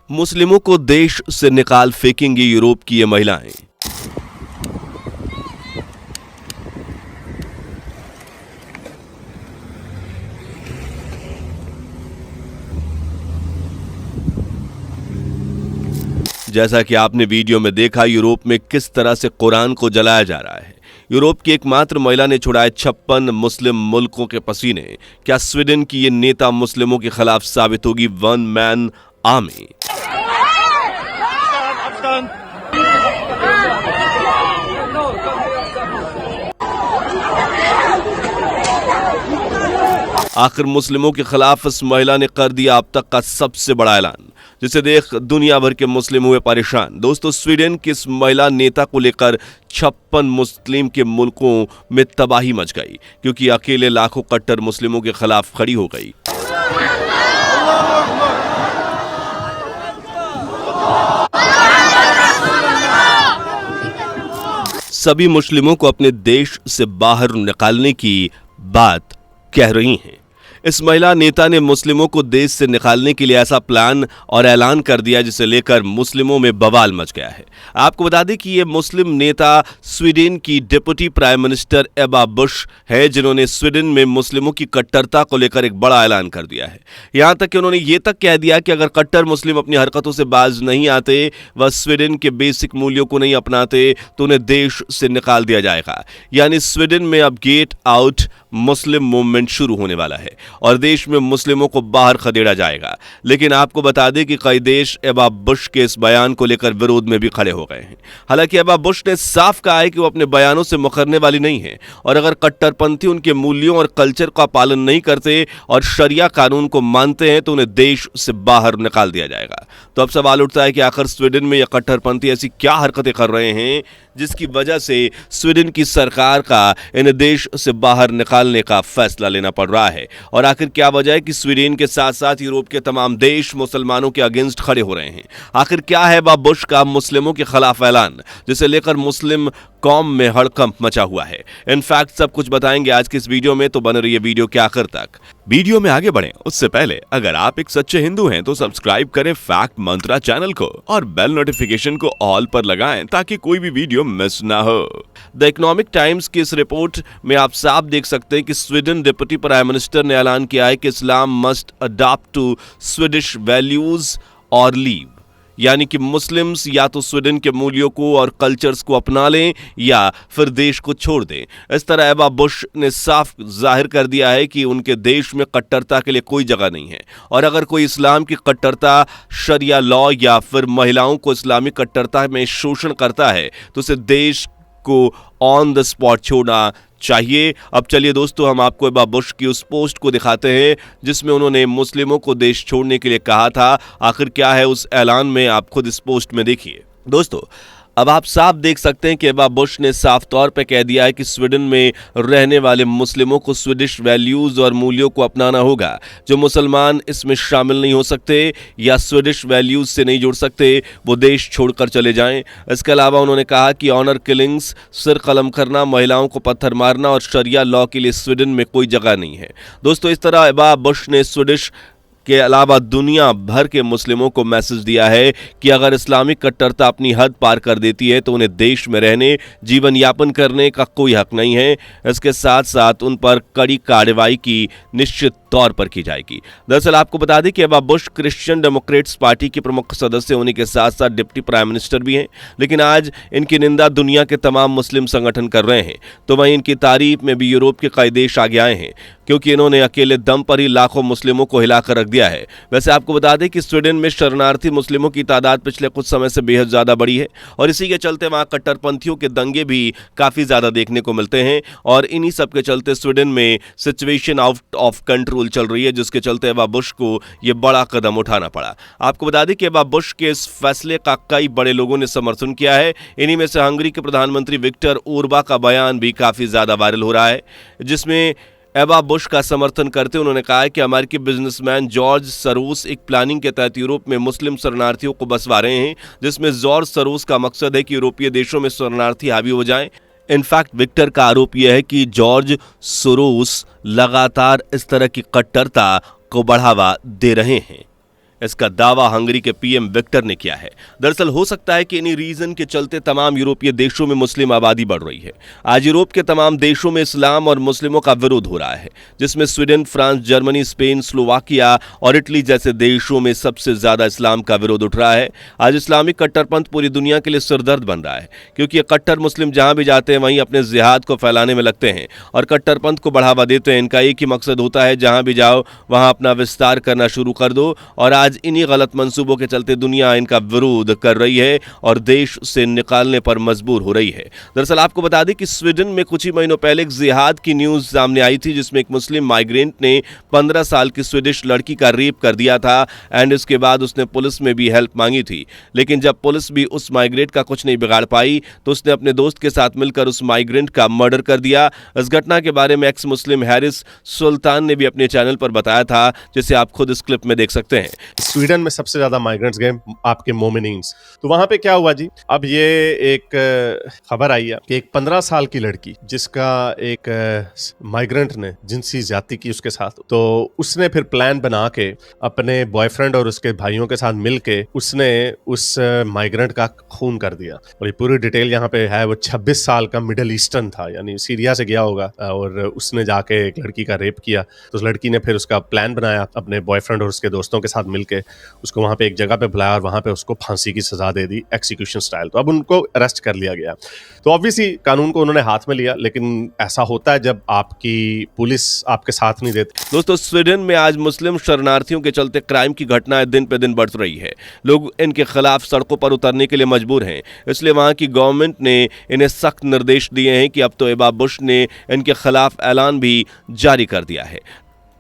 मुस्लिमों को देश से निकाल फेंकेंगी यूरोप की ये महिलाएं। जैसा कि आपने वीडियो में देखा, यूरोप में किस तरह से कुरान को जलाया जा रहा है। यूरोप की एकमात्र महिला ने छुड़ाए 56 मुस्लिम मुल्कों के पसीने। क्या स्वीडन की ये नेता मुस्लिमों के खिलाफ साबित होगी वन मैन आर्मी? आखिर मुस्लिमों के खिलाफ इस महिला ने कर दिया अब तक का सबसे बड़ा ऐलान, जिसे देख दुनिया भर के मुस्लिम हुए परेशान। दोस्तों, स्वीडन की इस महिला नेता को लेकर 56 मुस्लिम के मुल्कों में तबाही मच गई, क्योंकि अकेले लाखों कट्टर मुस्लिमों के खिलाफ खड़ी हो गई। सभी मुस्लिमों को अपने देश से बाहर निकालने की बात कह रही हैं। इस महिला नेता ने मुस्लिमों को देश से निकालने के लिए ऐसा प्लान और ऐलान कर दिया, जिसे लेकर मुस्लिमों में बवाल मच गया है। आपको बता दें कि ये मुस्लिम नेता स्वीडन की डिप्टी प्राइम मिनिस्टर एबा बुश है, जिन्होंने स्वीडन में मुस्लिमों की कट्टरता को लेकर एक बड़ा ऐलान कर दिया है। यहां तक कि उन्होंने ये तक कह दिया कि अगर कट्टर मुस्लिम अपनी हरकतों से बाज नहीं आते, वह स्वीडन के बेसिक मूल्यों को नहीं अपनाते, तो उन्हें देश से निकाल दिया जाएगा। यानी स्वीडन में अब गेट आउट मुस्लिम मूवमेंट शुरू होने वाला है और देश में मुस्लिमों को बाहर खदेड़ा जाएगा। लेकिन आपको बता दें कि कई देश एबा बुश के इस बयान को लेकर विरोध में भी खड़े हो गए हैं। हालांकि एबा बुश ने साफ कहा है कि वो अपने बयानों से मुकरने वाली नहीं है, और अगर कट्टरपंथी उनके मूल्यों और कल्चर का पालन नहीं करते और शरिया कानून को मानते हैं, तो उन्हें देश से बाहर निकाल दिया जाएगा। तो अब सवाल उठता है कि आखिर स्वीडन में यह कट्टरपंथी ऐसी क्या हरकतें कर रहे हैं जिसकी वजह से स्वीडन की सरकार का इन्हें देश से बाहर निकालने का फैसला लेना पड़ रहा है। और आखिर क्या वजह है कि स्वीडन के साथ साथ यूरोप के तमाम देश मुसलमानों के अगेंस्ट खड़े हो रहे हैं? आखिर क्या है बा बुश का मुस्लिमों के खिलाफ ऐलान, जिसे लेकर मुस्लिम कौम में हड़कंप मचा हुआ है? इनफैक्ट सब कुछ बताएंगे आज की इस वीडियो में, तो बने रहिए वीडियो के आखिर तक। वीडियो में आगे बढ़ें उससे पहले अगर आप एक सच्चे हिंदू हैं तो सब्सक्राइब करें फैक्ट मंत्रा चैनल को और बेल नोटिफिकेशन को ऑल पर लगाएं, ताकि कोई भी वीडियो मिस ना हो। द इकोनॉमिक टाइम्स की इस रिपोर्ट में आप साफ देख सकते हैं कि स्वीडन डिप्टी प्राइम मिनिस्टर ने ऐलान किया है कि Islam must adopt to Swedish values और लीव, यानी कि मुस्लिम्स या तो स्वीडन के मूल्यों को और कल्चर्स को अपना लें या फिर देश को छोड़ दें। इस तरह एबा बुश ने साफ जाहिर कर दिया है कि उनके देश में कट्टरता के लिए कोई जगह नहीं है, और अगर कोई इस्लाम की कट्टरता, शरिया लॉ या फिर महिलाओं को इस्लामी कट्टरता में शोषण करता है, तो उसे देश को ऑन द स्पॉट छोड़ना चाहिए। अब चलिए दोस्तों, हम आपको एबा बुश की उस पोस्ट को दिखाते हैं जिसमें उन्होंने मुस्लिमों को देश छोड़ने के लिए कहा था। आखिर क्या है उस ऐलान में, आप खुद इस पोस्ट में देखिए। दोस्तों, अब आप साफ देख सकते हैं कि एबा बुश ने साफ तौर पे कह दिया है कि स्वीडन में रहने वाले मुस्लिमों को स्वीडिश वैल्यूज और मूल्यों को अपनाना होगा। जो मुसलमान इसमें शामिल नहीं हो सकते या स्वीडिश वैल्यूज से नहीं जुड़ सकते, वो देश छोड़कर चले जाएं। इसके अलावा उन्होंने कहा कि ऑनर किलिंग्स, सिर कलम करना, महिलाओं को पत्थर मारना और शरिया लॉ के लिए स्वीडन में कोई जगह नहीं है। दोस्तों, इस तरह एबा बुश ने स्वीडिश के अलावा दुनिया भर के मुस्लिमों को मैसेज दिया है कि अगर इस्लामिक कट्टरता अपनी हद पार कर देती है, तो उन्हें देश में रहने, जीवन यापन करने का कोई हक नहीं है। इसके साथ साथ उन पर कड़ी कार्रवाई की निश्चित तौर पर की जाएगी। दरअसल आपको बता दें कि एबा बुश क्रिश्चियन डेमोक्रेट्स पार्टी के प्रमुख सदस्य होने के साथ साथ डिप्टी प्राइम मिनिस्टर भी हैं, लेकिन आज इनकी निंदा दुनिया के तमाम मुस्लिम संगठन कर रहे हैं। तो वहीं इनकी तारीफ में भी यूरोप के कई देश आगे आए हैं, क्योंकि इन्होंने अकेले दम पर ही लाखों मुस्लिमों को हिलाकर रख दिया है। वैसे आपको बता दें कि स्वीडन में शरणार्थी मुस्लिमों की तादाद पिछले कुछ समय से बेहद ज्यादा बढ़ी है, और इसी के चलते वहां कट्टरपंथियों के दंगे भी काफी ज्यादा देखने को मिलते हैं। और इन्हीं सब के चलते स्वीडन में सिचुएशन आउट ऑफ कंट्रोल चल रही है, जिसके चलते एबा बुश को यह बड़ा कदम उठाना पड़ा। आपको बता दें कि एबा बुश के इस फैसले का कई बड़े लोगों ने समर्थन किया है। इन्हीं में से हंगरी के प्रधानमंत्री विक्टर ओरबा का बयान भी काफी ज्यादा वायरल हो रहा है, जिसमें एबा बुश का समर्थन करते उन्होंने कहा है कि अमेरिकी बिजनेसमैन जॉर्ज सरोस एक प्लानिंग के तहत यूरोप में मुस्लिम शरणार्थियों को बसवा रहे हैं, जिसमें जॉर्ज सरोस का मकसद है कि यूरोपीय देशों में शरणार्थी हावी हो जाएं। इनफैक्ट विक्टर का आरोप यह है कि जॉर्ज सोरोस लगातार इस तरह की कट्टरता को बढ़ावा दे रहे हैं। इसका दावा हंगरी के पीएम विक्टर ने किया है। दरअसल हो सकता है कि इन्हीं रीजन के चलते तमाम यूरोपीय देशों में मुस्लिम आबादी बढ़ रही है। आज यूरोप के तमाम देशों में इस्लाम और मुस्लिमों का विरोध हो रहा है, जिसमें Sweden, France, Germany, Spain, Slovakia और इटली जैसे देशों में सबसे ज्यादा इस्लाम का विरोध उठ रहा है। आज इस्लामिक कट्टरपंथ पूरी दुनिया के लिए सिरदर्द बन रहा है, क्योंकि ये कट्टर मुस्लिम जहां भी जाते हैं वहीं अपने जिहाद को फैलाने में लगते हैं और कट्टरपंथ को बढ़ावा देते हैं। इनका एक ही मकसद होता है, जहां भी जाओ वहां अपना विस्तार करना शुरू कर दो। और आज इन्हीं गलत मंसूबों के चलते दुनिया इनका विरोध कर रही है और देश से निकालने पर मजबूर हो रही है। दरअसल आपको बता दें कि स्वीडन में कुछ ही महीनों पहले एक जिहाद की न्यूज सामने आई थी, जिसमें एक मुस्लिम माइग्रेंट ने 15 साल की स्वीडिश लड़की का रेप कर दिया था एंड इसके बाद उसने पुलिस में भी हेल्प मांगी थी। लेकिन जब पुलिस भी उस माइग्रेंट का कुछ नहीं बिगाड़ पाई तो उसने अपने दोस्त के साथ मिलकर उस माइग्रेंट का मर्डर कर दिया। इस घटना के बारे में एक्स मुस्लिम हैरिस सुल्तान ने भी अपने चैनल पर बताया था, जिसे आप खुद इस क्लिप में देख सकते हैं। स्वीडन में सबसे ज्यादा माइग्रेंट्स गए आपके मोमिनीन्स। तो वहां पे क्या हुआ जी, अब ये एक खबर आई है कि एक 15 साल की लड़की जिसका एक माइग्रेंट ने जिनसी ज्यादती की उसके साथ, तो उसने फिर प्लान बना के अपने बॉयफ्रेंड और उसके भाइयों के साथ मिलके उसने उस माइग्रेंट का खून कर दिया। और ये पूरी डिटेल यहाँ पे है। वो 26 साल का मिडिल ईस्टर्न था, यानी सीरिया से गया होगा और उसने जाके एक लड़की का रेप किया। तो उस लड़की ने फिर उसका प्लान बनाया, अपने बॉयफ्रेंड और उसके दोस्तों के साथ मिलके उसको वहां पे एक जगह पे बुलाया और वहां पे उसको फांसी की सजा दे दी, एक्सिक्यूशन स्टाइल। तो अब उनको अरेस्ट कर लिया गया। तो ऑब्वियसली कानून को उन्होंने हाथ में लिया, लेकिन ऐसा होता है जब आपकी पुलिस आपके साथ नहीं देती। दोस्तों, स्वीडन में आज मुस्लिम शरणार्थियों के चलते क्राइम की घटनाएं दिन पे दिन बढ़ रही है। लोग इनके खिलाफ सड़कों पर उतरने के लिए मजबूर हैं। इसलिए वहां की गवर्नमेंट ने इन्हें सख्त निर्देश दिए हैं कि अब तो एबा बुश ने इनके खिलाफ ऐलान भी जारी कर दिया है,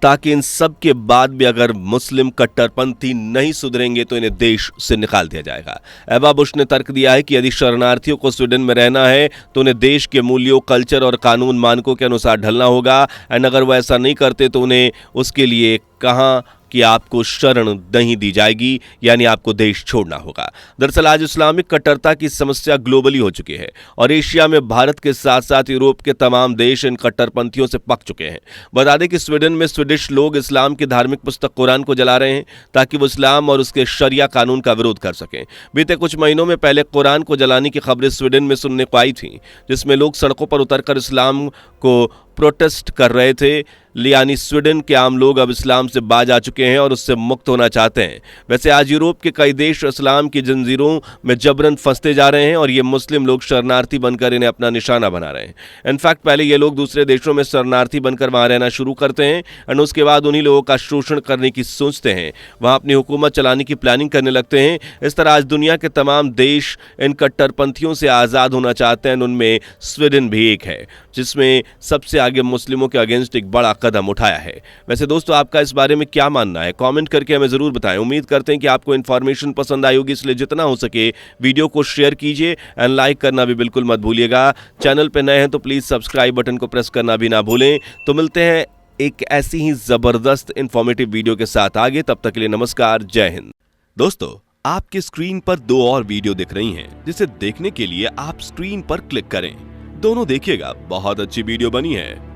ताकि इन सब के बाद भी अगर मुस्लिम कट्टरपंथी नहीं सुधरेंगे तो इन्हें देश से निकाल दिया जाएगा। एबा बुश ने तर्क दिया है कि यदि शरणार्थियों को स्वीडन में रहना है तो उन्हें देश के मूल्यों, कल्चर और कानून मानकों के अनुसार ढलना होगा एंड अगर वो ऐसा नहीं करते तो उन्हें उसके लिए कहां कि आपको शरण नहीं दी जाएगी, यानी आपको देश छोड़ना होगा। दरअसल आज इस्लामिक कट्टरता की समस्या ग्लोबली हो चुकी है और एशिया में भारत के साथ साथ यूरोप के तमाम देश इन कट्टरपंथियों से पक चुके हैं। बता दें कि स्वीडन में स्वीडिश लोग इस्लाम की धार्मिक पुस्तक कुरान को जला रहे हैं ताकि वो इस्लाम और उसके शरिया कानून का विरोध कर सकें। बीते कुछ महीनों में पहले कुरान को जलाने की खबरें स्वीडन में सुनने को आई थी, जिसमें लोग सड़कों पर उतरकर इस्लाम को प्रोटेस्ट कर रहे थे। यानी स्वीडन के आम लोग अब इस्लाम से बाज आ चुके हैं और उससे मुक्त होना चाहते हैं। वैसे आज यूरोप के कई देश इस्लाम की जंजीरों में जबरन फंसते जा रहे हैं और ये मुस्लिम लोग शरणार्थी बनकर इन्हें अपना निशाना बना रहे हैं। इनफैक्ट पहले ये लोग दूसरे देशों में शरणार्थी बनकर वहां रहना शुरू करते हैं और उसके बाद उन्हीं लोगों का शोषण करने की सोचते हैं, वहां अपनी हुकूमत चलाने की प्लानिंग करने लगते हैं। इस तरह आज दुनिया के तमाम देश इन कट्टरपंथियों से आज़ाद होना चाहते हैं। उनमें स्वीडन भी एक है, जिसमें सबसे आगे मुस्लिमों के अगेंस्ट एक बड़ा कदम उठाया है। वैसे दोस्तों, आपका इस बारे में क्या मानना है? कमेंट करके हमें जरूर बताएं। उम्मीद करते हैं कि आपको इन्फॉर्मेशन पसंद आई होगी, इसलिए जितना हो सके वीडियो को शेयर कीजिए एंड लाइक करना भी बिल्कुल मत भूलिएगा। चैनल पे नए हैं तो प्लीज सब्सक्राइब बटन को प्रेस करना भी ना भूलें। तो मिलते हैं एक ऐसी ही जबरदस्त इंफॉर्मेटिव वीडियो के साथ आगे। तब तक के लिए नमस्कार, जय हिंद। दोस्तों, आपकी स्क्रीन पर 2 और वीडियो दिख रही हैं, जिसे देखने के लिए आप स्क्रीन पर क्लिक करें। दोनों देखिएगा, बहुत अच्छी वीडियो बनी है।